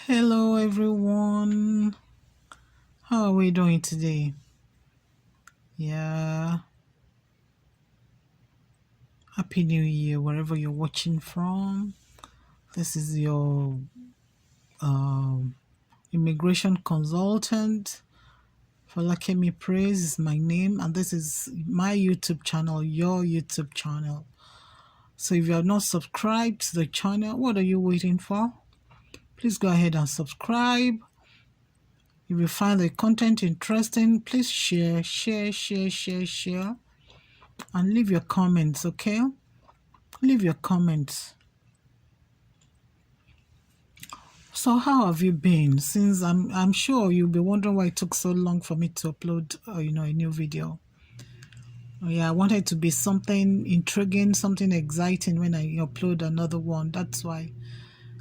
Hello everyone. How are we doing today? Yeah. Happy New Year wherever you're watching from. This is your um, immigration consultant. Falakemi Praise is my name, and this is my YouTube channel, your YouTube channel. So if you have not subscribed to the channel, what are you waiting for? Please go ahead and subscribe. If you find the content interesting, please share, and leave your comments, okay? Leave your comments. So how have you been? Since I'm sure you'll be wondering why it took so long for me to upload a new video. Oh, yeah, I wanted to be something intriguing, something exciting when I upload another one. That's why.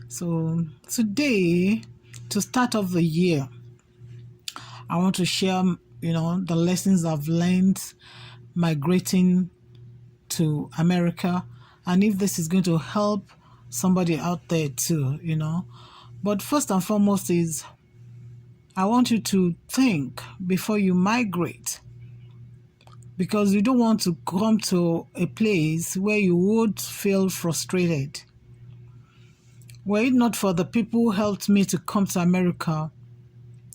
So today, to start off the year, I want to share the lessons I've learned migrating to America, and if this is going to help somebody out there too. But first and foremost is I want you to think before you migrate, because you don't want to come to a place where you would feel frustrated. Were it not for the people who helped me to come to America,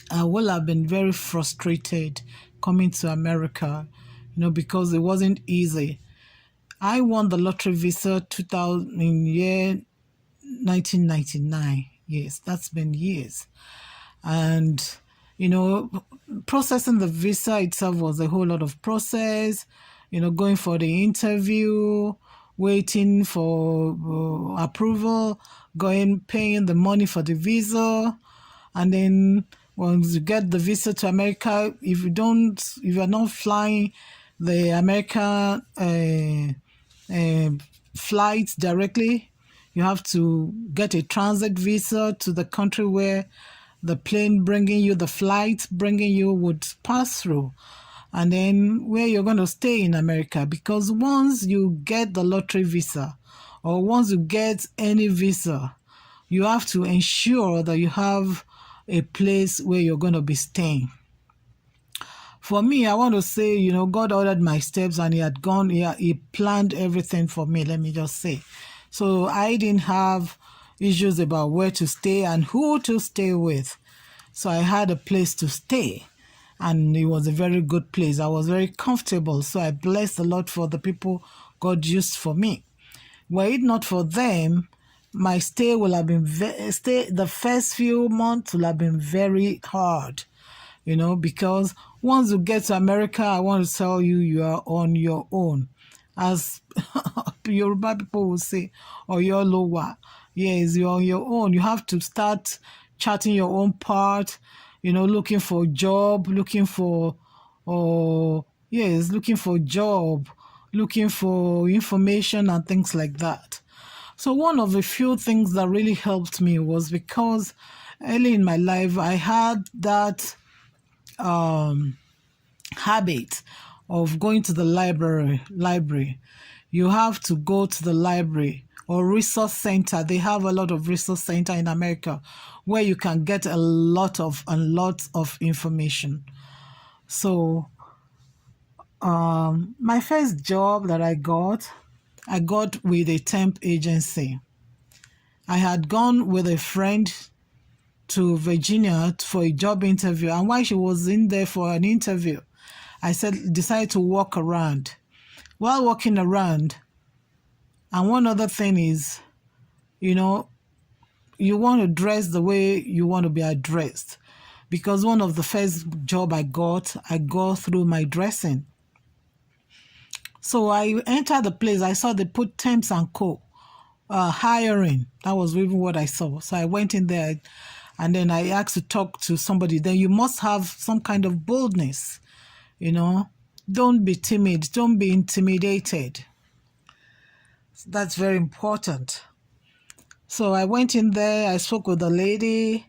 I would have been very frustrated coming to America, because it wasn't easy. I won the lottery visa 2000 in year 1999. Yes, that's been years. And processing the visa itself was a whole lot of process, going for the interview, waiting for approval, paying the money for the visa. And then once you get the visa to America, if you're not flying the American flights directly, you have to get a transit visa to the country where the plane bringing you, the flight bringing you would pass through, and then where you're going to stay in America. Because once you get the lottery visa, or once you get any visa, you have to ensure that you have a place where you're going to be staying. For me, I want to say, God ordered my steps, and he planned everything for me, let me just say. So I didn't have issues about where to stay and who to stay with. So I had a place to stay, and it was a very good place. I was very comfortable. So I bless the Lord for the people God used for me. Were it not for them, my stay will have been the first few months will have been very hard, because once you get to America, I want to tell you, you are on your own. As Yoruba people will say, or your lower. Yes, you're on your own. You have to start charting your own part, looking for a job, looking for job, looking for information and things like that. So one of the few things that really helped me was because early in my life, I had that habit of going to the library. You have to go to the library or resource center. They have a lot of resource center in America where you can get a lot of information. So my first job that I got with a temp agency. I had gone with a friend to Virginia for a job interview, and while she was in there for an interview, I decided to walk around. While walking around, and one other thing is, you want to dress the way you want to be addressed, because one of the first job I got through my dressing. So I entered the place. I saw they put Temps and Co. Hiring. That was even what I saw. So I went in there, and then I asked to talk to somebody. Then you must have some kind of boldness, Don't be timid. Don't be intimidated. That's very important. So I went in there. I spoke with the lady.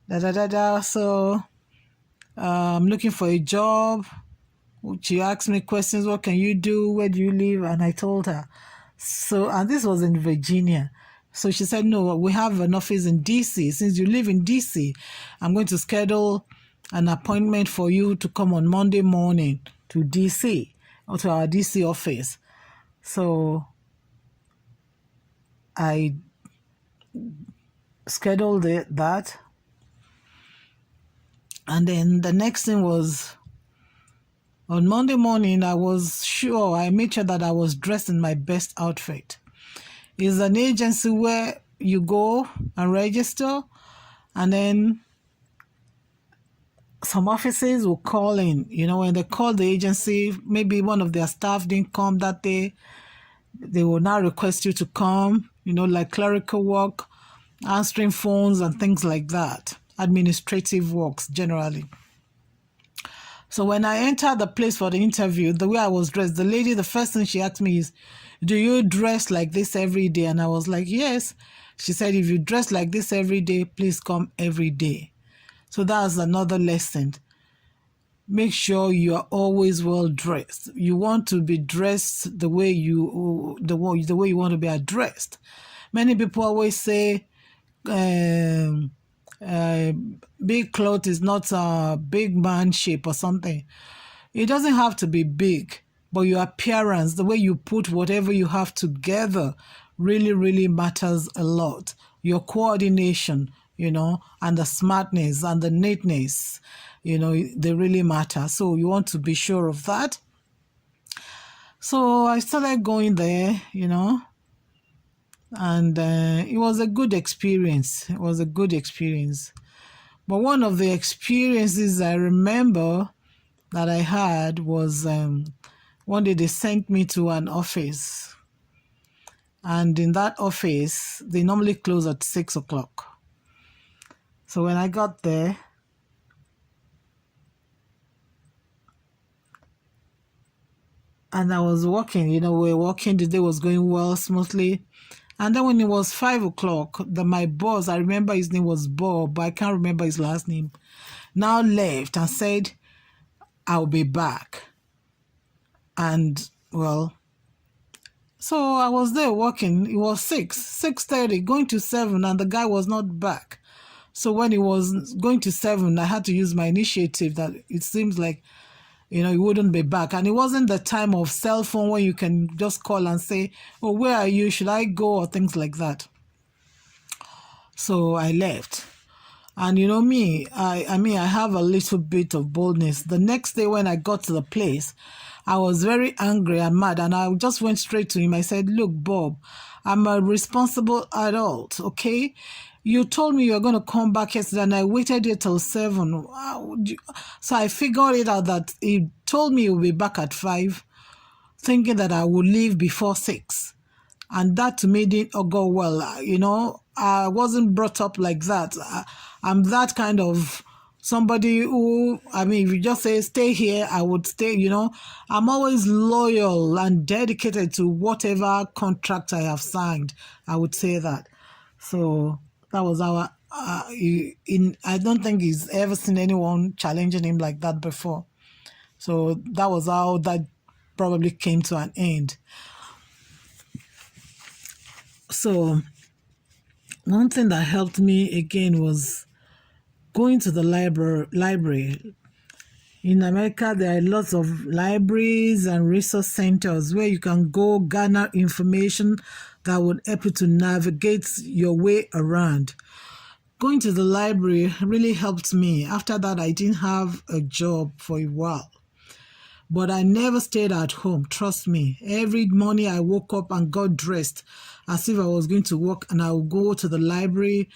So I'm looking for a job. She asked me questions. What can you do? Where do you live? And I told her. So, and this was in Virginia. So she said, no, we have an office in DC. Since you live in DC, I'm going to schedule an appointment for you to come on Monday morning to DC, or to our DC office. So I scheduled that. And then the next thing was, on Monday morning, I made sure that I was dressed in my best outfit. It's an agency where you go and register, and then some offices will call in. When they call the agency, maybe one of their staff didn't come that day, they will now request you to come, like clerical work, answering phones and things like that, administrative works generally. So when I entered the place for the interview, the way I was dressed, the lady, the first thing she asked me is, do you dress like this every day? And I was like, yes. She said, if you dress like this every day, please come every day. So that's another lesson. Make sure you are always well dressed. You want to be dressed the way you want to be addressed. Many people always say, big cloth is not a big man shape or something. It doesn't have to be big, but your appearance, the way you put whatever you have together, really, really matters a lot. Your coordination, and the smartness and the neatness, they really matter. So you want to be sure of that. So I started going there, and it was a good experience. But one of the experiences I remember that I had was one day they sent me to an office. And in that office, they normally close at 6 o'clock. So when I got there, and I was walking, we were walking, the day was going well, smoothly. And then when it was 5 o'clock, my boss, I remember his name was Bob, but I can't remember his last name, now left and said, I'll be back. And, well, so I was there working. It was 6:30, going to 7, and the guy was not back. So when it was going to 7, I had to use my initiative that it seems like, he wouldn't be back. And it wasn't the time of cell phone where you can just call and say, oh, where are you? Should I go? Or things like that. So I left. And me, I have a little bit of boldness. The next day when I got to the place, I was very angry and mad. And I just went straight to him. I said, look, Bob, I'm a responsible adult, okay? You told me you were going to come back yesterday, and I waited here till 7. So I figured it out that he told me he would be back at 5, thinking that I would leave before 6. And that to me didn't go well. I wasn't brought up like that. I'm that kind of somebody who, if you just say, stay here, I would stay, I'm always loyal and dedicated to whatever contract I have signed. I would say that. So that was our, I don't think he's ever seen anyone challenging him like that before. So that was how that probably came to an end. So one thing that helped me again was going to the library. In America, there are lots of libraries and resource centers where you can go garner information that would help you to navigate your way around. Going to the library really helped me. After that, I didn't have a job for a while. But I never stayed at home, trust me. Every morning I woke up and got dressed as if I was going to work, and I would go to the library,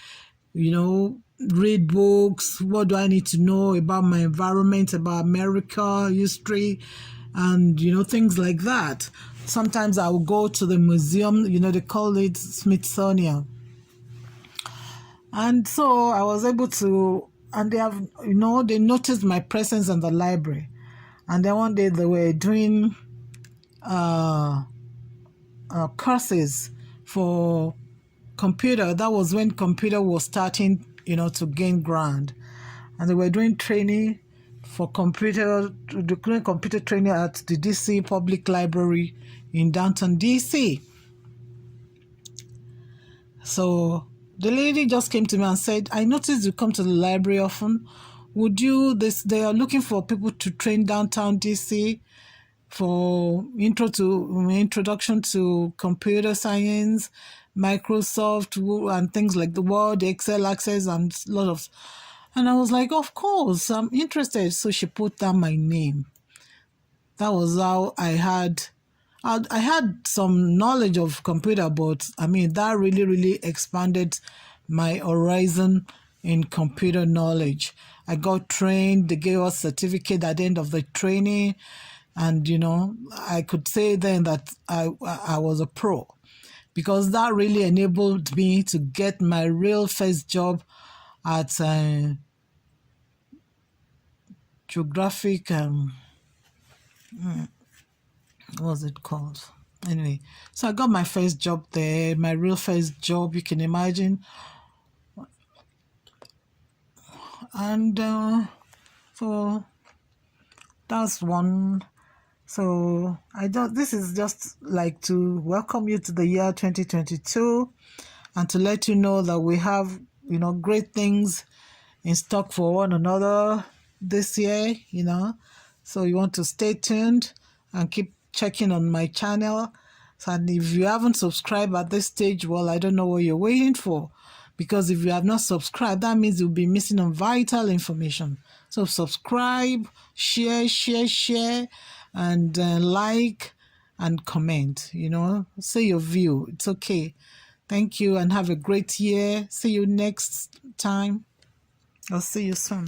read books. What do I need to know about my environment, about America, history, and, things like that. Sometimes I will go to the museum, they call it Smithsonian. And so I was able to, and they have, they noticed my presence in the library. And then one day they were doing courses for computer. That was when computer was starting, to gain ground. And they were doing training for computer training at the DC Public Library in downtown DC. So the lady just came to me and said, I noticed you come to the library often. Would you, they are looking for people to train downtown DC for introduction to computer science, Microsoft, and things like the Word, Excel access, and a lot of. And I was like, of course, I'm interested. So she put down my name. That was how I had some knowledge of computer, but I mean that really expanded my horizon in computer knowledge. I got trained. They gave us certificate at the end of the training, and I could say then that I was a pro, because that really enabled me to get my real first job at geographic. What was it called? Anyway, so I got my first job there, my real first job, you can imagine. And so that's one. So this is just like to welcome you to the year 2022 and to let you know that we have, great things in stock for one another this year, So you want to stay tuned and keep checking on my channel. And if you haven't subscribed at this stage, well, I don't know what you're waiting for. Because if you have not subscribed, that means you'll be missing on vital information. So subscribe, share, and like and comment, say your view. It's okay. Thank you and have a great year. See you next time. I'll see you soon.